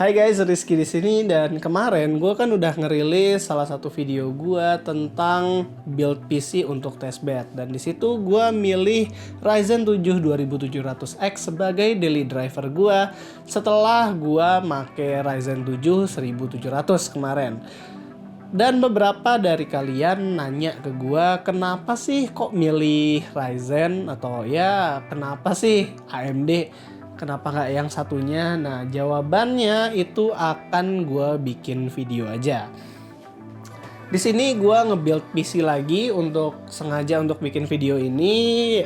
Hai guys, Rizky di sini dan kemarin gue kan udah ngerilis salah satu video gue tentang build PC untuk testbed dan di situ gue milih Ryzen 7 2700X sebagai daily driver gue setelah gue make Ryzen 7 1700 kemarin. Dan beberapa dari kalian nanya ke gue, kenapa sih kok milih Ryzen atau ya kenapa sih AMD? Kenapa nggak yang satunya? Nah, jawabannya itu akan gue bikin video aja. Di sini gue nge-build PC lagi sengaja untuk bikin video ini.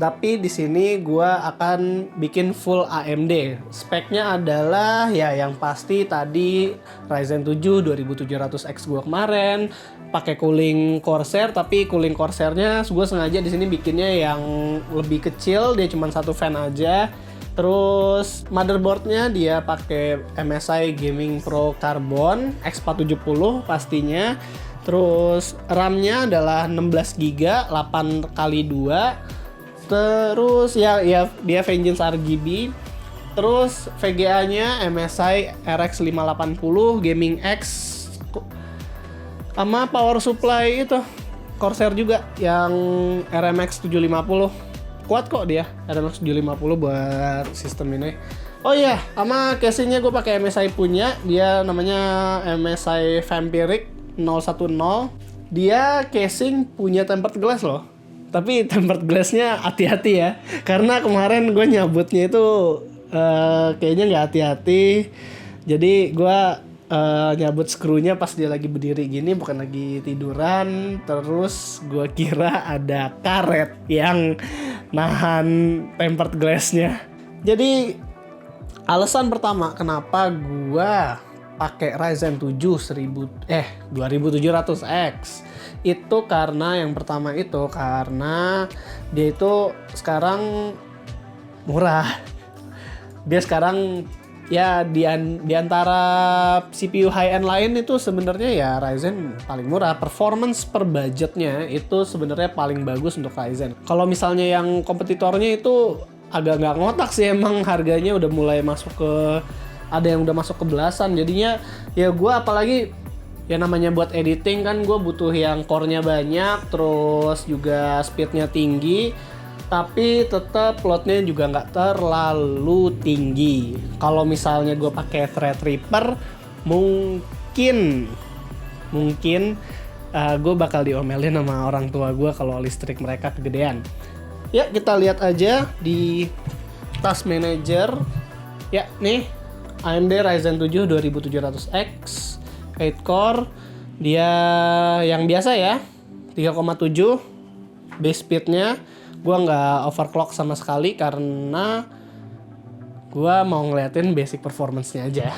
Tapi di sini gue akan bikin full AMD. Speknya adalah ya yang pasti tadi Ryzen 7 2700X gue kemarin pakai cooling Corsair, tapi cooling Corsairnya gue sengaja di sini bikinnya yang lebih kecil, dia cuma satu fan aja. Terus motherboardnya dia pakai MSI Gaming Pro Carbon X470 pastinya. Terus RAM-nya adalah 16GB 8x2. Terus ya dia Vengeance RGB. Terus VGA-nya MSI RX 580 Gaming X sama power supply itu Corsair juga yang RMX 750. Kuat kok dia RMX 750 buat sistem ini. Oh iya, sama casingnya gue pakai MSI punya, dia namanya MSI Vampiric 010. Dia casing punya tempered glass loh. Tapi tempered glassnya hati-hati ya, karena kemarin gue nyabutnya itu kayaknya nggak hati-hati. Jadi gue nyabut skrunya pas dia lagi berdiri gini, bukan lagi tiduran. Terus gue kira ada karet yang nahan tempered glassnya. Jadi alasan pertama kenapa gue pakai Ryzen 7 2700X itu karena yang pertama itu karena dia itu sekarang murah. Dia sekarang ya di antara CPU high end lain itu sebenarnya ya Ryzen paling murah. Performance per budgetnya itu sebenarnya paling bagus untuk Ryzen. Kalau misalnya yang kompetitornya itu agak nggak ngotak sih, emang harganya udah mulai masuk ke, ada yang udah masuk ke belasan. Jadinya ya gue apalagi ya namanya buat editing kan gue butuh yang core-nya banyak, terus juga speed-nya tinggi, tapi tetap load-nya juga nggak terlalu tinggi. Kalau misalnya gue pakai Threadripper mungkin gue bakal diomelin sama orang tua gue kalau listrik mereka kegedean. Ya kita lihat aja di task manager. Ya nih AMD Ryzen 7 2700X 8 core, dia yang biasa ya 3,7 base speednya. Gua nggak overclock sama sekali karena gua mau ngeliatin basic performance-nya aja.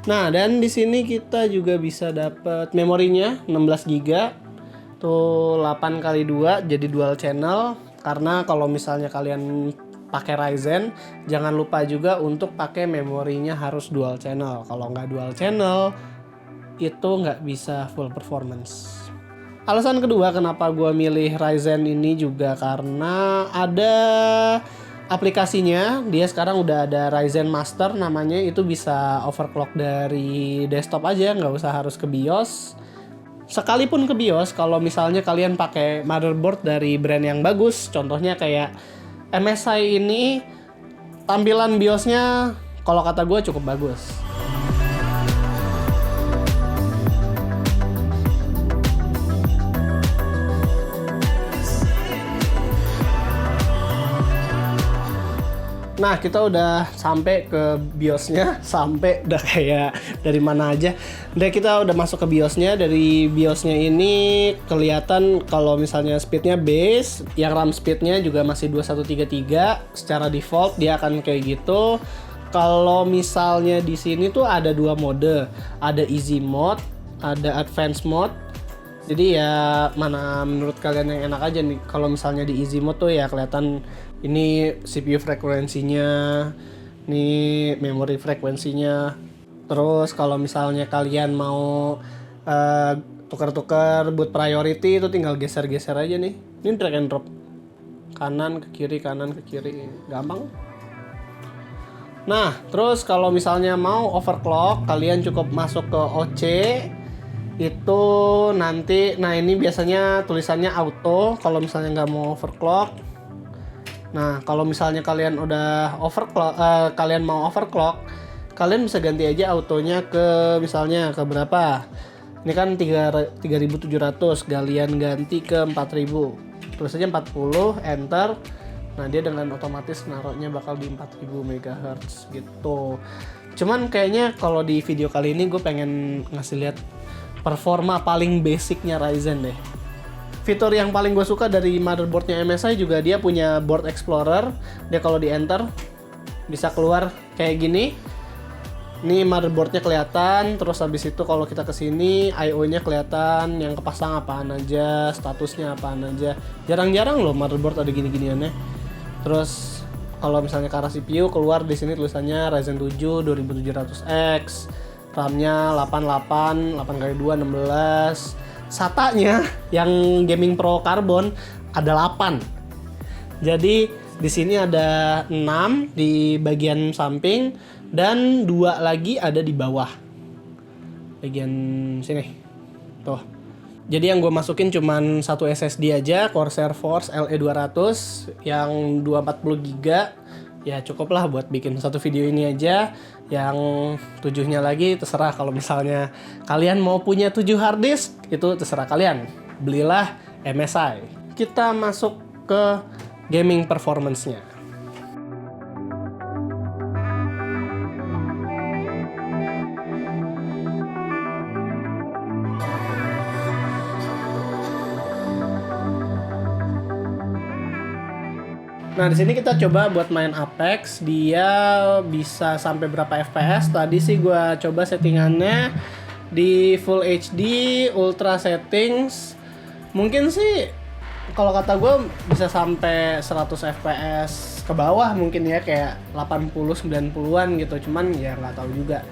Nah, dan di sini kita juga bisa dapat memorinya 16GB tuh 8x2 jadi dual channel. Karena kalau misalnya kalian pakai Ryzen, jangan lupa juga untuk pakai memorinya harus dual channel. Kalau nggak dual channel itu nggak bisa full performance. Alasan kedua kenapa gue milih Ryzen ini juga karena ada aplikasinya. Dia sekarang udah ada Ryzen Master namanya, itu bisa overclock dari desktop aja, nggak usah harus ke BIOS. Sekalipun ke BIOS, kalau misalnya kalian pakai motherboard dari brand yang bagus, contohnya kayak MSI ini, tampilan BIOSnya kalau kata gue cukup bagus. Nah, kita udah sampai ke BIOSnya, sampai udah kayak dari mana aja. Udah kita udah masuk ke BIOSnya. Dari BIOSnya ini kelihatan kalau misalnya speednya base, yang RAM speednya juga masih 2133. Secara default dia akan kayak gitu. Kalau misalnya di sini tuh ada dua mode, ada easy mode, ada advanced mode. Jadi ya mana menurut kalian yang enak aja nih. Kalau misalnya di easy mode tuh ya kelihatan ini CPU frekuensinya, ini memori frekuensinya. Terus kalau misalnya kalian mau tukar-tukar boot priority itu tinggal geser-geser aja nih. Ini drag and drop. Kanan ke kiri, gampang. Nah, terus kalau misalnya mau overclock, kalian cukup masuk ke OC. Itu nanti, nah ini biasanya tulisannya auto kalau misalnya nggak mau overclock. Nah, kalau misalnya kalian udah overclock, kalian mau overclock, kalian bisa ganti aja autonya ke misalnya ke berapa? Ini kan 3700, kalian ganti ke 4000. Terus aja 40, enter. Nah, dia dengan otomatis naruhnya bakal di 4000 MHz gitu. Cuman kayaknya kalau di video kali ini gue pengen ngasih lihat performa paling basicnya Ryzen deh. Fitur yang paling gue suka dari motherboardnya MSI juga dia punya board explorer. Dia kalau di enter bisa keluar kayak gini. Ini motherboardnya kelihatan. Terus habis itu kalau kita kesini I/O-nya kelihatan, yang kepasang apaan aja, statusnya apaan aja. Jarang-jarang loh motherboard ada gini-giniannya. Terus kalau misalnya ke arah CPU keluar di sini tulisannya Ryzen 7 2700X, RAM-nya 88, 8x2 16. SATA-nya yang Gaming Pro Carbon ada 8. Jadi di sini ada 6 di bagian samping dan 2 lagi ada di bawah. Bagian sini. Tuh. Jadi yang gue masukin cuman satu SSD aja, Corsair Force LE200 yang 240GB. Ya cukup lah buat bikin satu video ini aja. Yang 7-nya lagi terserah, kalau misalnya kalian mau punya 7 hard disk, itu terserah kalian. Belilah MSI. Kita masuk ke gaming performance-nya. Nah, di sini kita coba buat main Apex. Dia bisa sampai berapa FPS? Tadi sih gua coba settingannya di Full HD, Ultra settings. Mungkin sih kalau kata gue bisa sampai 100 FPS ke bawah mungkin ya, kayak 80-90-an gitu. Cuman ya nggak tahu juga.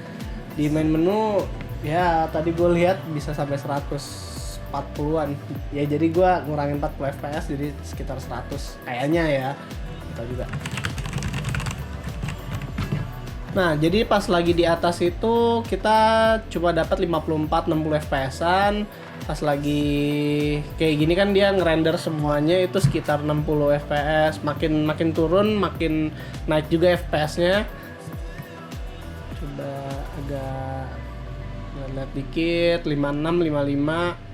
Di main menu ya tadi gue lihat bisa sampai 140-an. Ya jadi gue ngurangin 40 FPS jadi sekitar 100 kayaknya ya. Tahu juga. Nah, jadi pas lagi di atas itu kita cuma dapat 54-60 FPS-an. Pas lagi kayak gini kan dia ngerender semuanya itu sekitar 60 FPS. Makin turun makin naik juga FPS-nya. Coba agak lihat dikit, 56, 55.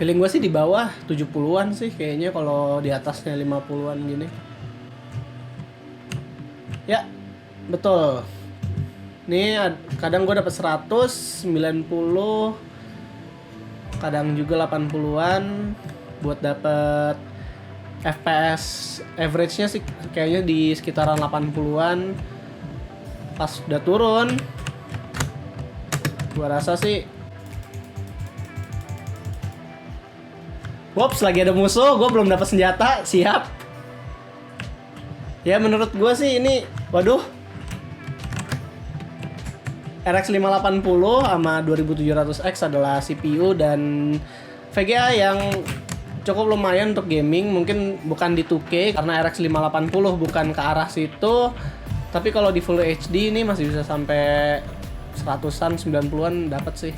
Feeling gue sih di bawah 70-an sih kayaknya, kalau di atasnya 50-an gini. Ya, betul. Nih kadang gue dapat 100, 90, kadang juga 80-an. Buat dapat FPS average-nya sih kayaknya di sekitaran 80-an. Pas udah turun, gue rasa sih Wops, lagi ada musuh, gue belum dapat senjata, siap. Ya menurut gue sih ini, waduh, RX 580 sama 2700X adalah CPU dan VGA yang cukup lumayan untuk gaming. Mungkin bukan di 2K karena RX 580 bukan ke arah situ. Tapi kalau di Full HD ini masih bisa sampai 100-an, 90-an dapat sih.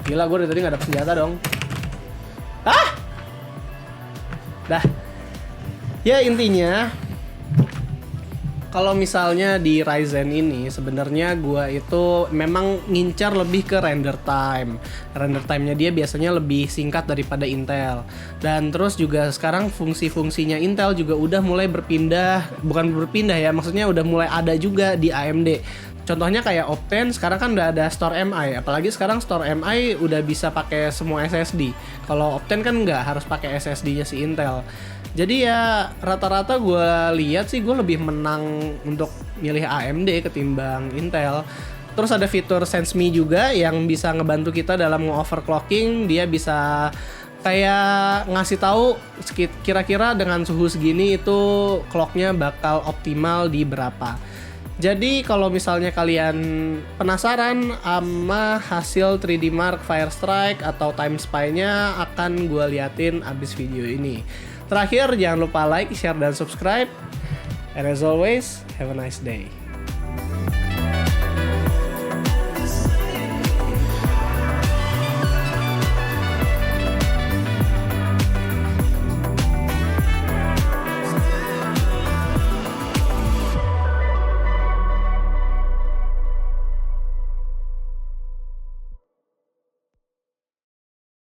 Gila, gue dari tadi gak dapet senjata dong. Dah. Ya intinya kalau misalnya di Ryzen ini sebenarnya gua itu memang ngincar lebih ke render time. Render time-nya dia biasanya lebih singkat daripada Intel. Dan terus juga sekarang fungsi-fungsinya Intel juga udah mulai bukan berpindah ya, maksudnya udah mulai ada juga di AMD. Contohnya kayak Optane sekarang kan udah ada Store MI, apalagi sekarang Store MI udah bisa pakai semua SSD. Kalau Optane kan nggak, harus pakai SSD-nya si Intel. Jadi ya rata-rata gue lihat sih gue lebih menang untuk milih AMD ketimbang Intel. Terus ada fitur SenseMe juga yang bisa ngebantu kita dalam nge-overclocking. Dia bisa kayak ngasih tahu kira-kira dengan suhu segini itu clocknya bakal optimal di berapa. Jadi kalau misalnya kalian penasaran sama hasil 3D Mark Firestrike atau Time Spy-nya, akan gue liatin abis video ini. Terakhir, jangan lupa like, share, dan subscribe. And as always, have a nice day.